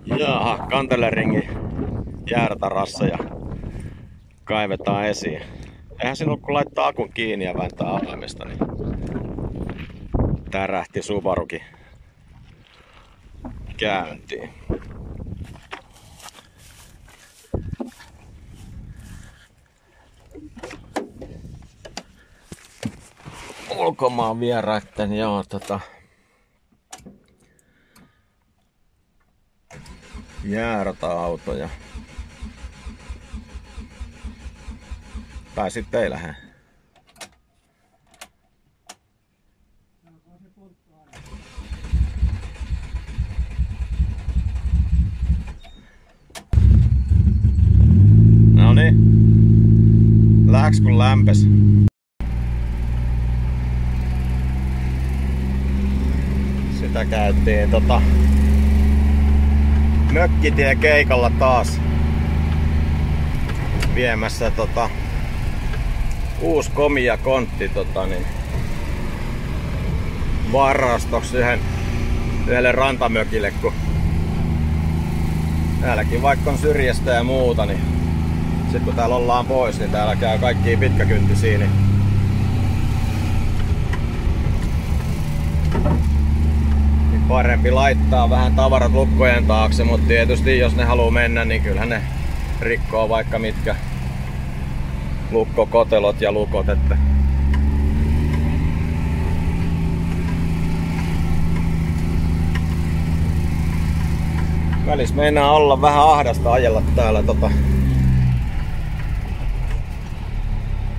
Jaha, Kanteleringin jääratarasseja kaivetaan esiin. Eihän sinulla kun laittaa akun kiinni ja vääntää avaimesta, niin tärähti Subarukin käyntiin. Ulkomaan vieraitten, joo, jäärata-autoja. Tai sitten ei lähde. No niin. Lähks kun lämpes. Sitä käytiin mökkitie keikalla taas viemässä uusi komia kontti varastoksi yhdelle rantamökille, kun täälläkin vaikka on syrjästä ja muuta, niin sit kun täällä ollaan pois, niin täällä käy kaikkia pitkäkyntisiä, niin parempi laittaa vähän tavarat lukkojen taakse, mutta tietysti jos ne haluaa mennä, niin kyllähän ne rikkoo vaikka mitkä lukkokotelot ja lukot. Että välissä meinaa olla vähän ahdasta ajella täällä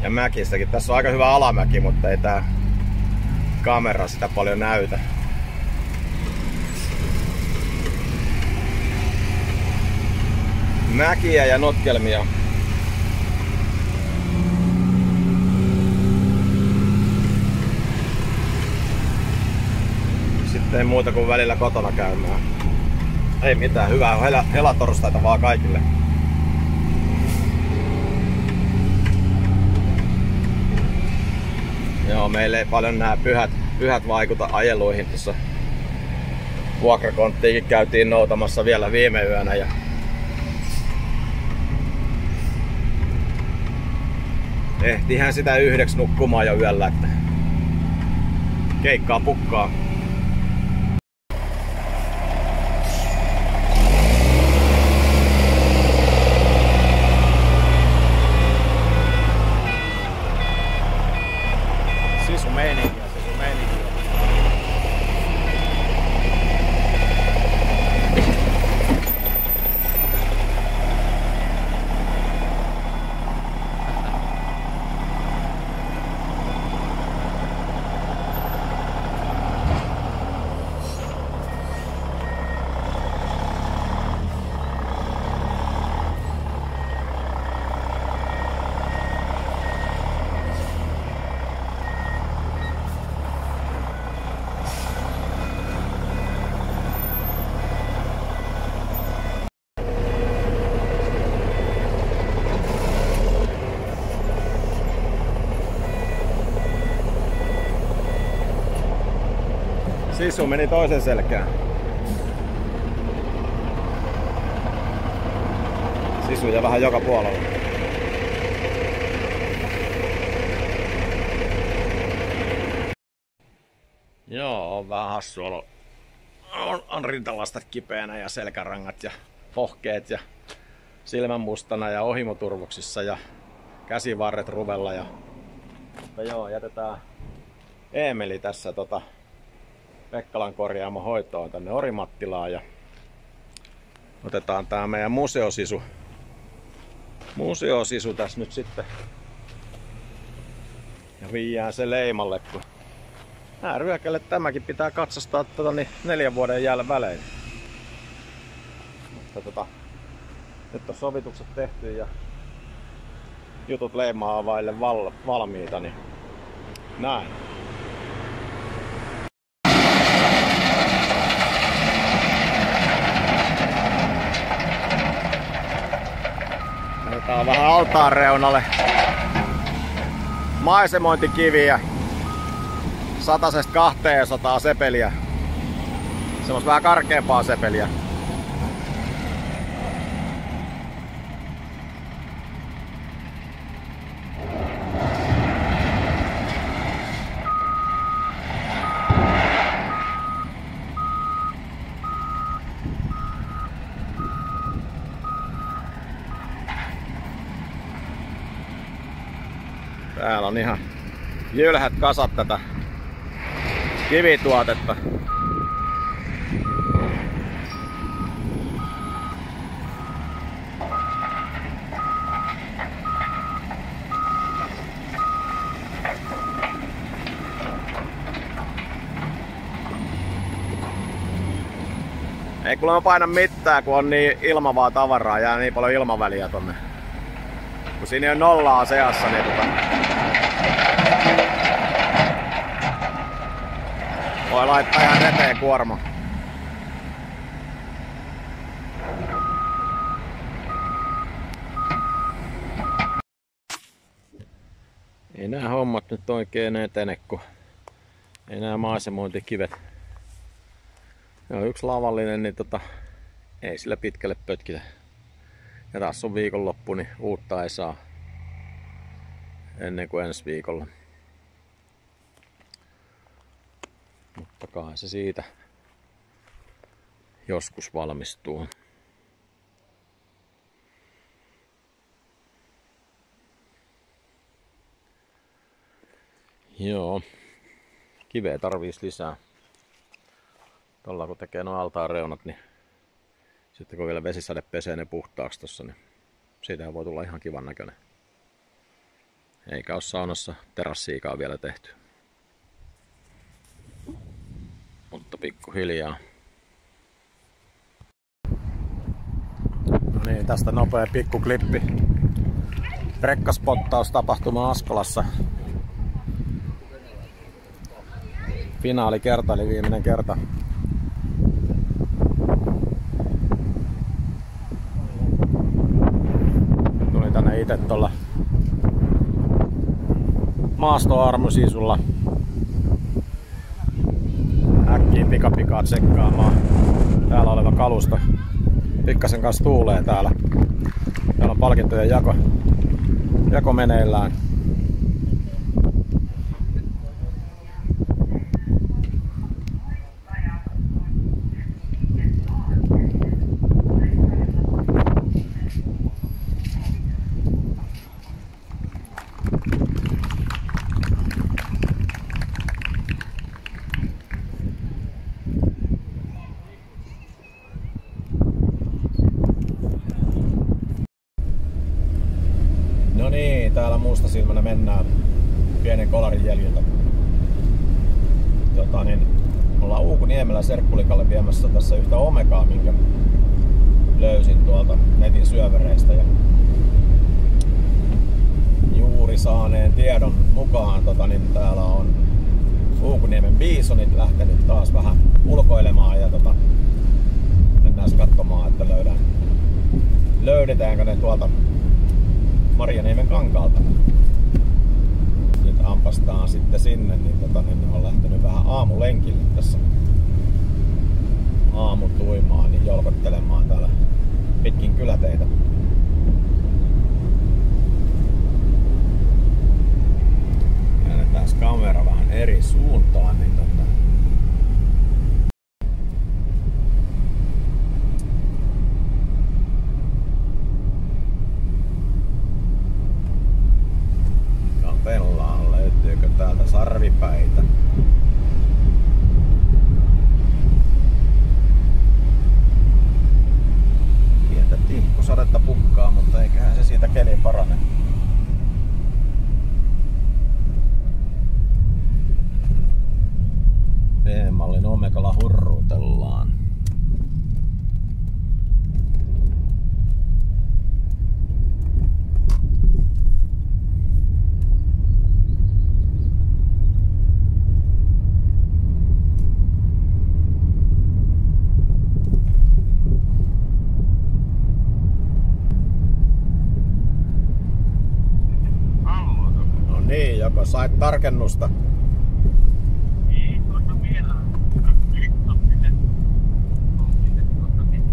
ja mäkissäkin. Tässä on aika hyvä alamäki, mutta ei tää kamera sitä paljon näytä. Mäkiä ja notkelmia. Sitten ei muuta kuin välillä kotona käymään. Ei mitään, hyvää helatorstaita vaan kaikille. Joo, meille ei paljon nää pyhät vaikuta ajeluihin. Tuossa vuokrakonttiikin käytiin noutamassa vielä viime yönä. Ja ehtihän sitä 9 nukkumaan jo yöllä, että keikkaa pukkaa. Sisu-meininkiä. Sisu meni toisen selkään. Sisuja vähän joka puolella. Joo, on vähän hassu olo. On rintalastat kipeänä ja selkärangat ja pohkeet ja silmän mustana ja ohimoturvoksissa ja käsivarret ruvella. Mutta joo, jätetään Eemeli tässä Pekkalan korjaamo hoitoon tänne Orimattilaan ja otetaan tää meidän museosisu tässä nyt sitten ja viiään se leimalle, kun nää ryökälle tämäkin pitää katsastaa 4 vuoden välein. Mutta nyt on sovitukset tehty ja jutut leimaa vaille valmiita, niin näin. Otetaan vähän altaan reunalle maisemointikiviä 100–200 sepeliä. Semmos vähän karkeampaa sepeliä. Täällä on ihan jylhät kasat tätä kivituotetta. Ei kuulemma paina mitään, kun on niin ilmavaa tavaraa, jää niin paljon ilmaväliä tonne. Kun siinä on nollaa seassa, niin voi laittaa ihan eteen kuorma. Ei nää hommat nyt oikein etene, kun ei nää maisemointikivet. Ne on yksi lavallinen, niin ei sillä pitkälle pötkitä. Ja taas on viikonloppu, niin uutta ei saa ennen kuin ensi viikolla. Mutta kai se siitä joskus valmistuu. Joo, kiveä tarvitsisi lisää. Tuolla kun tekee nuo altaan reunat, niin sitten kun vielä vesisade pesee ne puhtaaksi tossa, niin siitä voi tulla ihan kivan näköinen. Eikä ole saunassa terassiikaan vielä tehty. Mutta pikkuhiljaa. No niin, tästä nopea pikkuklippi. Rekkaspottaus tapahtuma Askolassa. Finaalikerta eli viimeinen kerta. Tuli tänne itse tuolla maastoarmosiisulla äkkiä pikapikaa tsekkaamaan täällä oleva kalusto. Pikkasen kanssa tuulee täällä. Täällä on palkintojen jako meneillään. No niin, täällä mustasilmänä mennään pienen kolarin jäljiltä. Ollaan Uukuniemellä Serkkulikalle viemässä tässä yhtä omegaa, minkä löysin tuolta netin syövereistä. Ja juuri saaneen tiedon mukaan täällä on Uukuniemen biisonit lähtenyt taas vähän ulkoilemaan ja mennään katsomaan, että löydetäänkö ne tuolta Marjaniemen kankaalta. Nyt ampastaan sitten sinne, niin ne on lähtenyt vähän aamulenkille tässä aamutuimaan, niin jolkottelemaan täällä pitkin kyläteitä. Käännetään kamera vähän eri suuntaan, niin katsellaan, löytyykö täältä sarvipäitä. Pientä tihkusadetta pukkaa, mutta eiköhän se siitä keli parane. B-mallin Omegalla hurruutellaan. No niin, joko sait tarkennusta?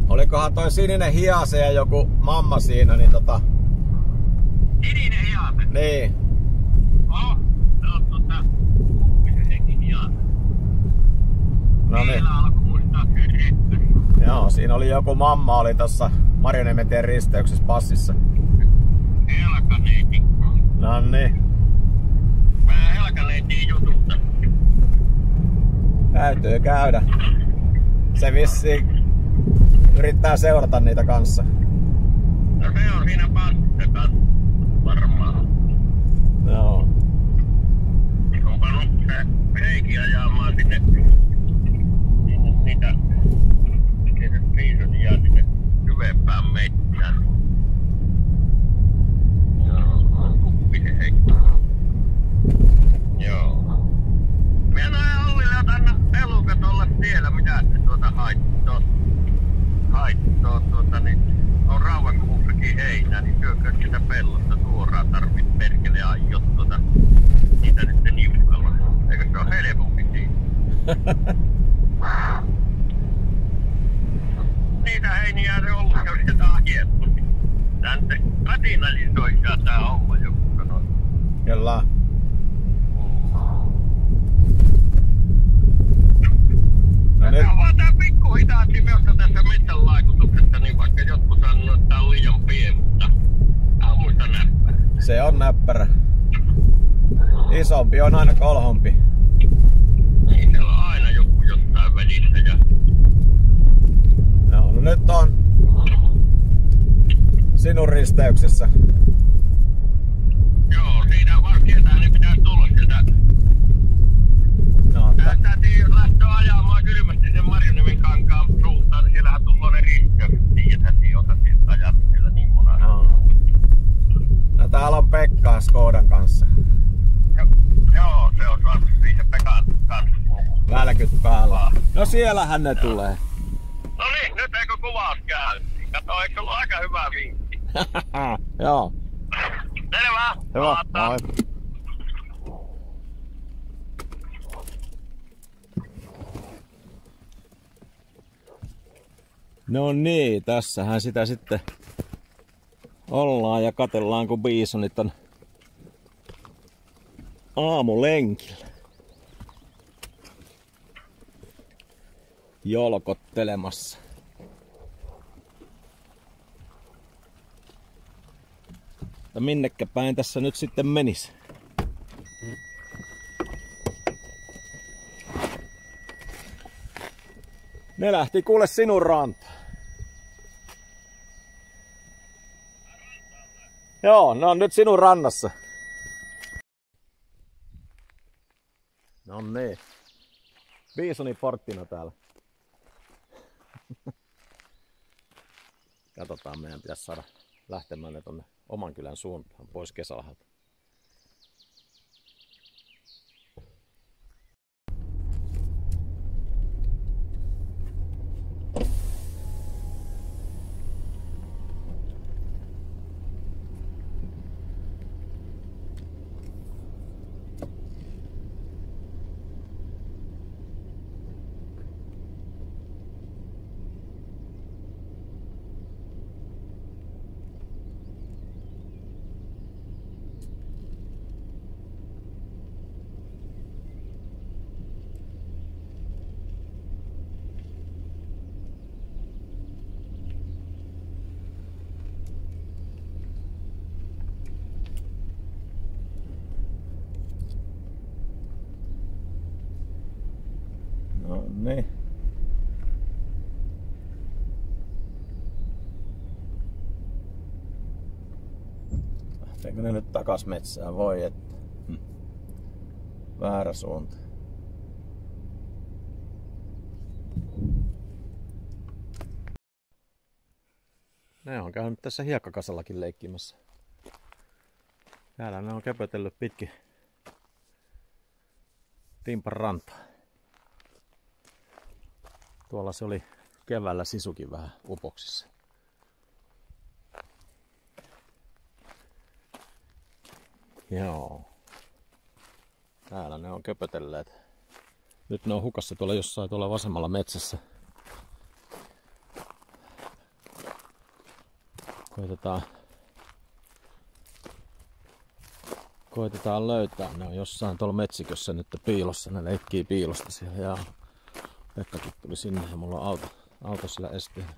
Olikohan toi sininen hiase ja joku mamma siinä, niin Sininen hiase? Niin. Se on kuppisen henki hiase. No niin. Siellä alkoi muistaakseni rettäri. Joo, siinä oli joku mamma, oli tossa Marjaniementien risteyksessä passissa. Elkaneen pikkuun. No niin. internetin jutusta. Täytyy käydä. Se vissiin yrittää seurata niitä kanssa. No se on siinä pastetaan varmaan. Joo. On pannut se Heikki ajamaan sinne niitä viisosia sinne syvempään metsään. Joo, kuppisen Heikki. Joo. Minä näin Ollille, että anna elukat olla siellä, mitä se haittoo. Niin on raudankuussakin heinää, niin syökö sitä pellosta suoraan tarvit perkele aiot niitä nyt niukalla. Eikö se ole helpompi siinä? Niitä heiniä se ollut, jos sitä ajettu. Tän se katinalisoisaa tää homma, joku sanoi. Kyllä. No nyt. Tää on vaan tää pikku hitaasti meusta tässä metsän laikutuksesta, niin vaikka jotkut sanoo, että tää on liian pieni, mutta tää on muista näppärä. Se on näppärä. Isompi on aina kolhompi. Niin, siellä on aina joku jostain välissä ja... Joo, no nyt on sinun risteyksessä. Joo, siinä vaan sieltähän ne pitäisi tulla sieltä. No, Täytyy jos lähtee ajamaan kylmästi sen Marjoniemen kankaan suuntaan, niin siellähän tullut ne risteykset. Tiedäthän siinä osa sieltä ajaa siellä niin monana. no täällä on Pekka Skodan kanssa. Joo, se on saanut siihen Pekan kanssa. Välkyt päällä. No siellähän ne tulee. No niin, nyt eikö kuvaus käyntiin? Kato, eikö ollut aika hyvä vinkki? Joo. Selvä. Hyvä. Palataan. Moi. No niin, tässähän sitä sitten ollaan ja katellaan, kun biisonit on aamulenkillä. Jolkottelemassa. Mutta minnekä päin tässä nyt sitten menisi? Ne lähti kuule sinun rantaan. Joo, ne on nyt sinun rannassa. No niin. Biisoni porttina täällä. Katsotaan, meidän pitäisi saada lähtemään ne tonne oman kylän suuntaan pois Kesälahdelta. No niin. Lähteekö ne nyt takas metsään? Voi että. Väärä suunta. Ne on käynyt tässä hiekkakasallakin leikkimässä. Täällä ne on köpötellyt pitkin Timpan rantaa. Tuolla se oli keväällä sisukin vähän upoksissa. Joo. Täällä ne on köpötelleet. Nyt ne on hukassa tuolla jossain tuolla vasemmalla metsässä. Koitetaan löytää. Ne on jossain tuolla metsikössä nyt piilossa. Ne leikkii piilosta siellä. Ja Pekkakin tuli sinne ja mulla on auto sillä esteellä.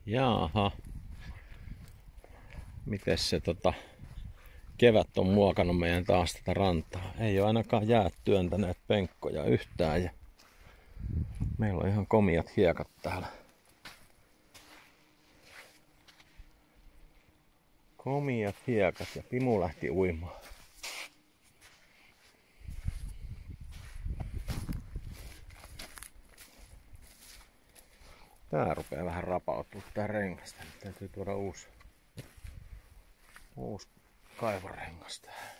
Jaaha. Mites se kevät on muokannut meidän taas tätä rantaa? Ei ole ainakaan jäät työntäneet penkkoja yhtään ja meillä on ihan komiat hiekat täällä. Komiat hiekat ja Pimu lähti uimaan. Tää rupeaa vähän rapautua tää rengas. Nyt täytyy tuoda uusi kaivorengas tähän.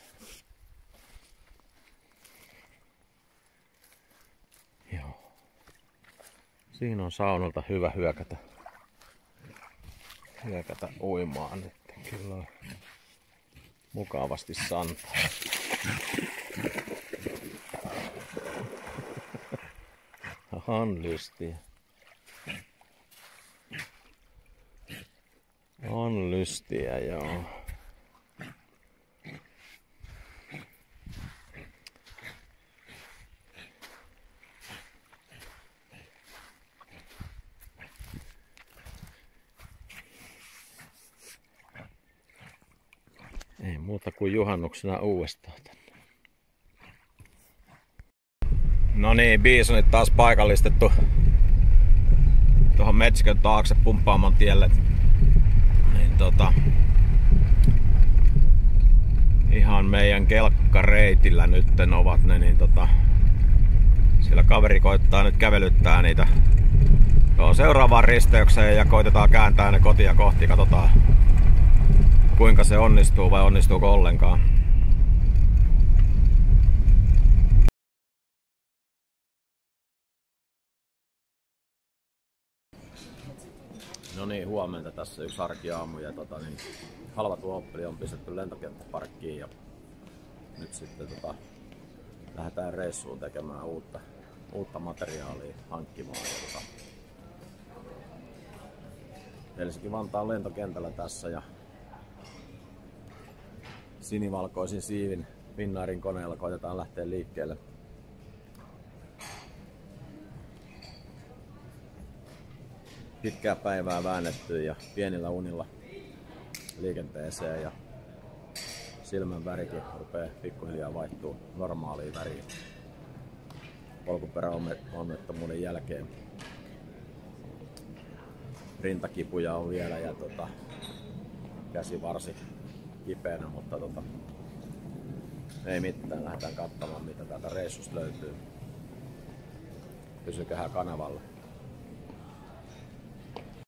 Joo. Siinä on saunalta hyvä hyökätä uimaan nyt. Kyllä on mukavasti santaa. On lystiä. On lystiä, joo. Ei muuta kuin juhannuksena uudestaan tänne. No niin, biisonit taas paikallistettu tuohon metsikön taakse Pumppaamon tielle. Niin ihan meidän kelkkareitillä nytten ovat ne, niin siellä kaveri koittaa nyt kävelyttää niitä seuraavaan risteykseen ja koitetaan kääntää ne kotia kohti. Katsotaan kuinka se onnistuu vai onnistuuko ollenkaan. No niin, huomenta. Tässä yksi arkiaamu ja halva tuoppeli on pistetty lentokenttäparkkiin ja nyt sitten lähdetään reissuun tekemään uutta materiaalia hankkimaan. Ja, Helsinki-Vantaan lentokentällä tässä ja sinivalkoisin siivin Finnairin koneella koitetaan lähteä liikkeelle. Pitkää päivää väännetty ja pienillä unilla liikenteeseen ja silmän värikin rupeaa pikkuhiljaa vaihtuu normaaliin väriin polkuperäonnettomuuden jälkeen. Rintakipuja on vielä ja käsivarsi kipeänä, mutta ei mitään. Lähdetään katsomaan mitä täältä reissusta löytyy. Pysykää kanavalla.